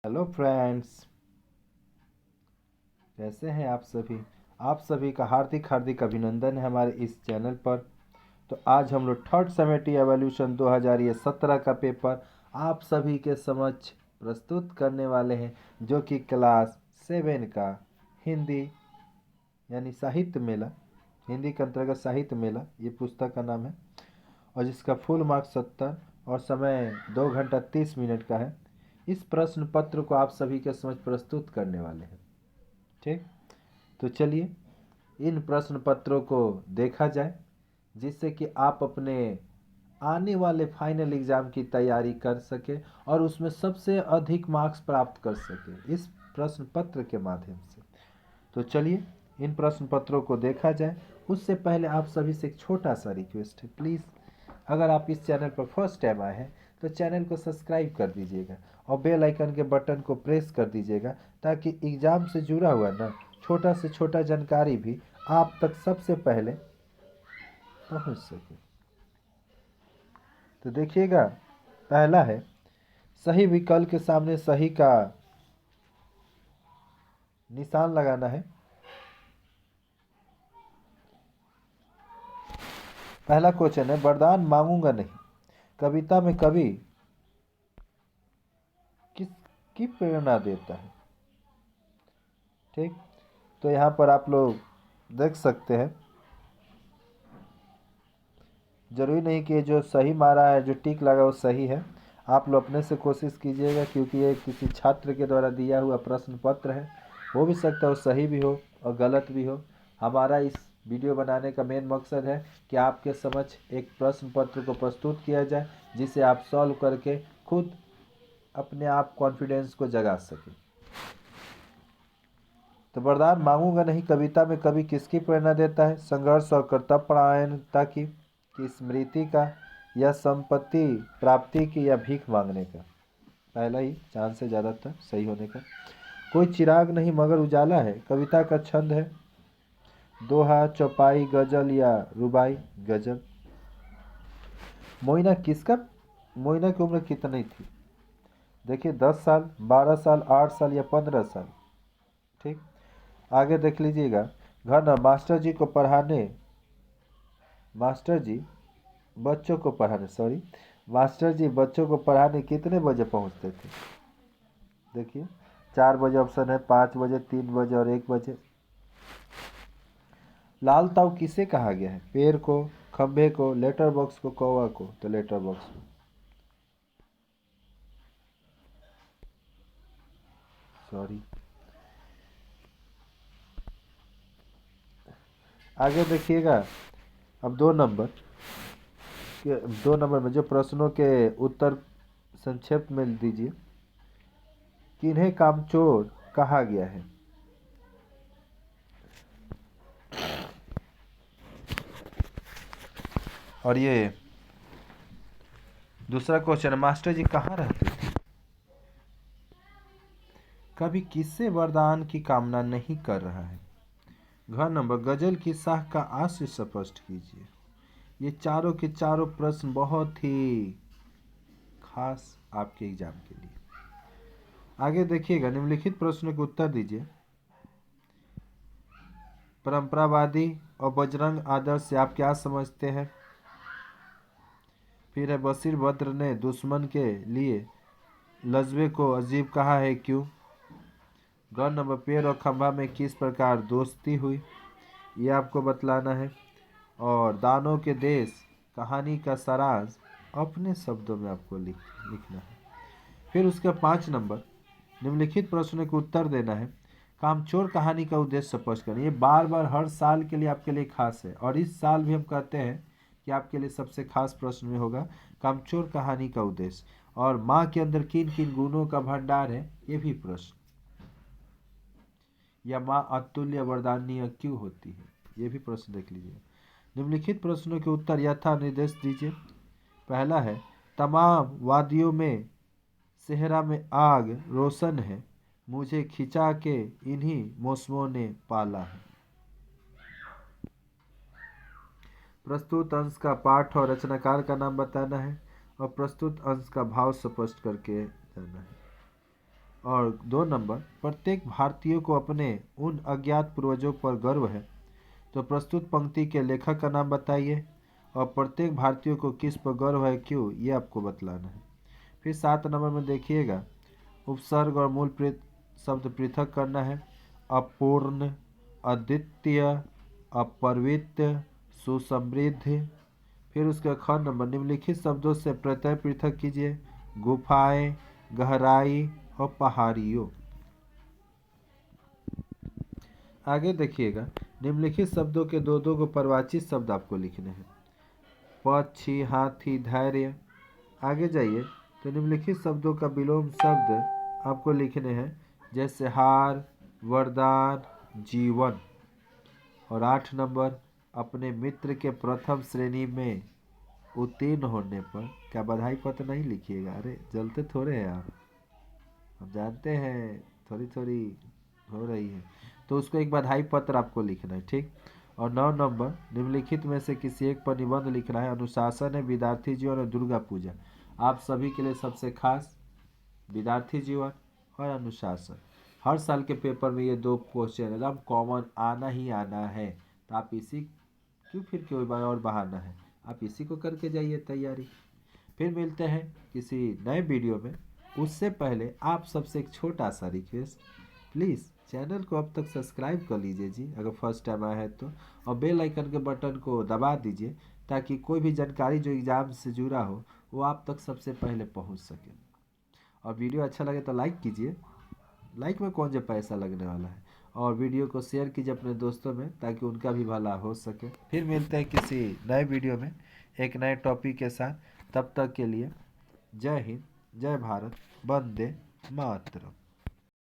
Hello friends, कैसे हैं आप सभी। आप सभी का हार्दिक हार्दिक अभिनंदन है हमारे इस चैनल पर। तो आज हम लोग थर्ड सेमेस्टर एवोल्यूशन 2017 का पेपर आप सभी के समक्ष प्रस्तुत करने वाले हैं, जो कि क्लास 7 का हिंदी यानी साहित्य मेला, हिंदी के अंतर्गत साहित्य मेला ये पुस्तक का नाम है, और जिसका फुल मार्क्स 70 और समय 2 घंटा 30 मिनट का है। इस प्रश्न पत्र को आप सभी के समक्ष प्रस्तुत करने वाले हैं। ठीक, तो चलिए इन प्रश्न पत्रों को देखा जाए, जिससे कि आप अपने आने वाले फाइनल एग्जाम की तैयारी कर सके और उसमें सबसे अधिक मार्क्स प्राप्त कर सके इस प्रश्न पत्र के माध्यम से। तो चलिए इन प्रश्न पत्रों को देखा जाए। उससे पहले आप सभी से एक छोटा सा रिक्वेस्ट है, प्लीज़ अगर आप इस चैनल पर फर्स्ट टाइम आए हैं तो चैनल को सब्सक्राइब कर दीजिएगा और बेल आइकन के बटन को प्रेस कर दीजिएगा, ताकि एग्ज़ाम से जुड़ा हुआ ना छोटा से छोटा जानकारी भी आप तक सबसे पहले पहुंच सके। तो देखिएगा, पहला है सही विकल्प के सामने सही का निशान लगाना है। पहला क्वेश्चन है, वरदान मांगूंगा नहीं कविता में कवि किसकी प्रेरणा देता है। ठीक, तो यहाँ पर आप लोग देख सकते हैं, जरूरी नहीं कि जो सही मारा है, जो टिक लगा वो सही है। आप लोग अपने से कोशिश कीजिएगा, क्योंकि ये किसी छात्र के द्वारा दिया हुआ प्रश्न पत्र है। हो भी सकता है वो सही भी हो और गलत भी हो। हमारा इस वीडियो बनाने का मेन मकसद है कि आपके समक्ष एक प्रश्न पत्र को प्रस्तुत किया जाए, जिसे आप सॉल्व करके खुद अपने आप कॉन्फिडेंस को जगा सकें। तो वरदान मांगूंगा नहीं कविता में कवि किसकी प्रेरणा देता है? संघर्ष और कर्तव्यपरायणता की स्मृति का, या संपत्ति प्राप्ति की, या भीख मांगने का। पहला ही चांस है ज़्यादातर सही होने का। कोई चिराग नहीं मगर उजाला है कविता का छंद है? दोहा, चौपाई, गजल या रुबाई? गजल। मोइना किसका मोइना की उम्र कितनी थी? देखिए, 10 साल, 12 साल, 8 साल या 15 साल। ठीक, आगे देख लीजिएगा। घर न मास्टर जी बच्चों को पढ़ाने सॉरी मास्टर जी बच्चों को पढ़ाने कितने बजे पहुंचते थे? देखिए, 4 बजे ऑप्शन है, 5 बजे, 3 बजे और 1 बजे। लाल ताव किसे कहा गया है? पेड़ को, खंभे को, लेटर बॉक्स को, कौवा को? तो लेटर बॉक्स को। सॉरी, आगे देखिएगा। अब 2 नंबर में जो प्रश्नों के उत्तर संक्षेप में दीजिए। किन्हें कामचोर कहा गया है? और ये दूसरा क्वेश्चन है, मास्टर जी कहाँ रहते थे? कभी किससे वरदान की कामना नहीं कर रहा है? घर नंबर गजल की शाख का आशय स्पष्ट कीजिए। ये चारों के चारों प्रश्न बहुत ही खास आपके एग्जाम के लिए। आगे देखिएगा, निम्नलिखित प्रश्नों के उत्तर दीजिए। परंपरावादी और बजरंग आदर्श से आप क्या समझते हैं? फिर है, बशीर बद्र ने दुश्मन के लिए लज्बे को अजीब कहा है, क्यों? घर नंबर पेड़ और खंभा में किस प्रकार दोस्ती हुई, ये आपको बतलाना है। और दानों के देश कहानी का सारांश अपने शब्दों में आपको लिखना है। फिर उसका 5 नंबर, निम्नलिखित प्रश्नों को उत्तर देना है। कामचोर कहानी का उद्देश्य स्पष्ट करें। ये बार बार हर साल के लिए आपके लिए खास है, और इस साल भी हम कहते हैं कि आपके लिए सबसे खास प्रश्न में होगा कामचोर कहानी का उद्देश्य। और माँ के अंदर किन किन गुणों का भंडार है, ये भी प्रश्न। या माँ अतुल्य वरदानीय क्यों होती है, ये भी प्रश्न देख लीजिए। निम्नलिखित प्रश्नों के उत्तर यथा निर्देश दीजिए। पहला है, तमाम वादियों में सेहरा में आग रोशन है, मुझे खिंचा के इन्हीं मौसमों ने पाला है। प्रस्तुत अंश का पाठ और रचनाकार का नाम बताना है, और प्रस्तुत अंश का भाव स्पष्ट करके जाना है। और 2 नंबर, प्रत्येक भारतीय को अपने उन अज्ञात पूर्वजों पर गर्व है। तो प्रस्तुत पंक्ति के लेखक का नाम बताइए और प्रत्येक भारतीय को किस पर गर्व है, क्यों, ये आपको बतलाना है। फिर 7 नंबर में देखिएगा, उपसर्ग और मूल शब्द पृथक करना है। अपूर्ण, अद्वितीय, अपरिवर्त्य, सुसमृद्ध। फिर उसका ख नंबर, निम्नलिखित शब्दों से प्रत्यय पृथक कीजिए। गुफाएं, गहराई और पहाड़ियों। आगे देखिएगा, निम्नलिखित शब्दों के दो दो को परिवाचित शब्द आपको लिखने हैं। पक्षी, हाथी, धैर्य। आगे जाइए तो निम्नलिखित शब्दों का विलोम शब्द आपको लिखने हैं, जैसे हार, वरदान, जीवन। और 8 नंबर, अपने मित्र के प्रथम श्रेणी में उत्तीर्ण होने पर क्या बधाई पत्र नहीं लिखिएगा। अरे जलते थोड़े हैं आप, हम जानते हैं थोड़ी थोड़ी हो रही है, तो उसको एक बधाई पत्र आपको लिखना है, ठीक। और 9 नंबर, निम्नलिखित में से किसी एक पर निबंध लिखना है। अनुशासन है, विद्यार्थी जीवन और दुर्गा पूजा। आप सभी के लिए सबसे खास विद्यार्थी जीवन और अनुशासन। हर साल के पेपर में ये 2 क्वेश्चन एकदम कॉमन आना ही आना है, तो आप इसी क्यों फिर कोई बार और बहाना है, आप इसी को करके जाइए तैयारी। फिर मिलते हैं किसी नए वीडियो में। उससे पहले आप सबसे एक छोटा सा रिक्वेस्ट, प्लीज़ चैनल को अब तक सब्सक्राइब कर लीजिए जी, अगर फर्स्ट टाइम आया है तो, और बेल आइकन के बटन को दबा दीजिए ताकि कोई भी जानकारी जो एग्ज़ाम से जुड़ा हो वो आप तक सबसे पहले पहुंच सके। और वीडियो अच्छा लगे तो लाइक कीजिए, लाइक में कौन सा पैसा लगने वाला है। और वीडियो को शेयर कीजिए अपने दोस्तों में ताकि उनका भी भला हो सके। फिर मिलते हैं किसी नए वीडियो में एक नए टॉपिक के साथ। तब तक के लिए जय हिंद, जय भारत, वंदे मातरम।